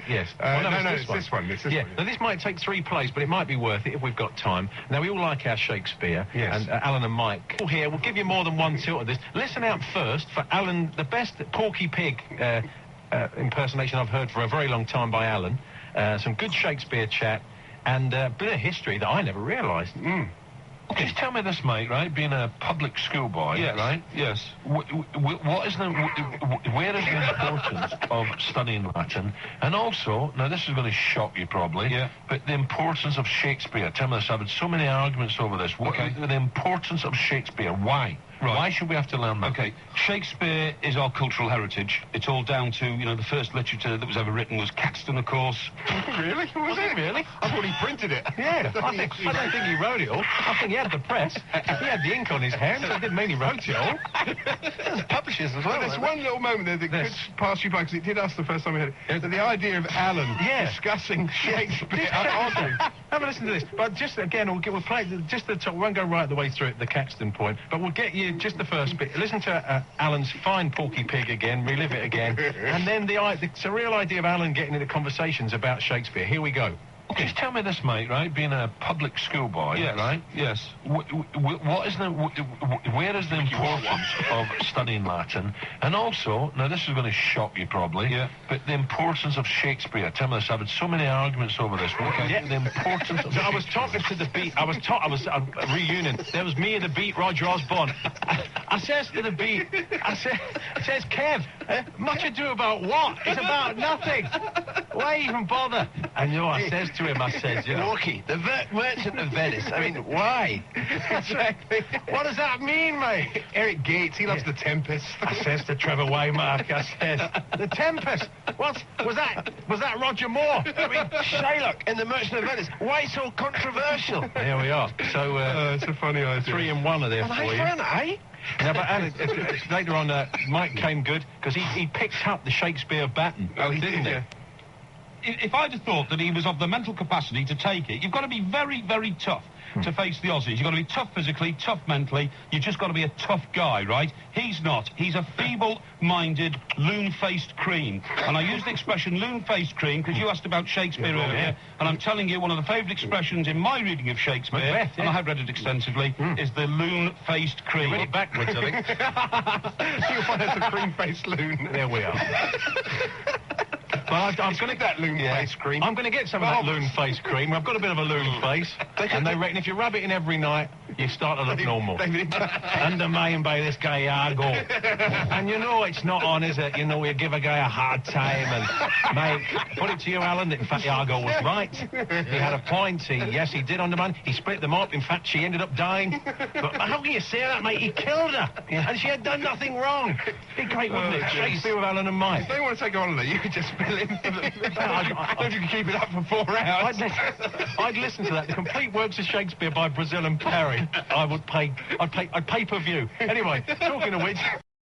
Yes. No, it's this one. Now, this might take 3 plays, but it might be worth it if we've got time. Now, we all like our Shakespeare. Yes. And Alan and Mike all here. We'll give you more than one tilt of this. Listen out first for Alan, the best Porkie Pig impersonation I've heard for a very long time by Alan. Some good Shakespeare chat and a bit of history that I never realised. Just tell me this, mate, right? Being a public school boy, right? Yes. Where is the importance of studying Latin? And also, now this is going to shock you probably, but the importance of Shakespeare. Tell me this, I've had so many arguments over this. The importance of Shakespeare, why? Right. Why should we have to learn that? Okay, Shakespeare is our cultural heritage. It's all down to, you know, the first literature that was ever written was Caxton, of course. Really? Was it really? I thought he printed it. Yeah, I don't think he wrote it all. I think he had the press. He had the ink on his hand, so it didn't mean he wrote it all. There's publishers as well. There's one little moment there that could pass you by, because it did us the first time we had it. That the idea of Alan discussing Shakespeare. Have a listen to this. But just again, we'll play just the top. We won't go right the way through it, the Caxton point, but we'll get you just the first bit. Listen to Alan's fine Porky Pig again, relive it again, and then the surreal idea of Alan getting into conversations about Shakespeare. Here we go. Just tell me this, mate, right? Being a public school boy, right? Yes. Where is the importance of studying Latin? And also, now this is going to shock you probably, but the importance of Shakespeare. Tell me this, I've had so many arguments over this. The importance of I was talking to the Beat. I was a reunion. There was me and the Beat, Roger Osborne. I says to the Beat, says, Kev, much ado about what? It's about nothing. Why even bother? And you know what I says to him? I says, you know, Porky, the Merchant of Venice. I mean, why? Exactly. What does that mean, mate? Eric Gates, he loves The Tempest. I says to Trevor Waymark, I says, The Tempest? What? Was that Roger Moore? I mean, Shylock in the Merchant of Venice. Why so controversial? There we are. So, it's a funny idea. 3 in 1 are there for you. Now, but Alan, later on, Mike came good, because he picked up the Shakespeare baton. Oh, he didn't he? If I'd have thought that he was of the mental capacity to take it, you've got to be very, very tough to face the Aussies. You've got to be tough physically, tough mentally. You've just got to be a tough guy, right? He's not. He's a feeble-minded, loon-faced cream. And I use the expression loon-faced cream because you asked about Shakespeare earlier, and I'm telling you one of the favourite expressions in my reading of Shakespeare, Macbeth, and I have read it extensively, is the loon-faced cream. You read it backwards, I think. You want us a cream-faced loon. There we are. But I'm going to get that loon face cream. I'm going to get some of that loon face cream. I've got a bit of a loon face. And they reckon if you rub it in every night, you start to look normal. Under Main by this guy Argo. And you know it's not on, is it? You know, you give a guy a hard time and, mate, put it to you, Alan, that in fact Argo was right. He had a point. Yes, he did undermine. He split them up. In fact, she ended up dying. But how can you say that, mate? He killed her. And she had done nothing wrong. Be great, wouldn't it? Shakespeare with Alan and Mike. If they want to take a holiday, you could just spill him. If you could keep it up for 4 hours. I'd listen to that. The complete works of Shakespeare by Brazil and Parry. I'd pay per view. Anyway, talking of which.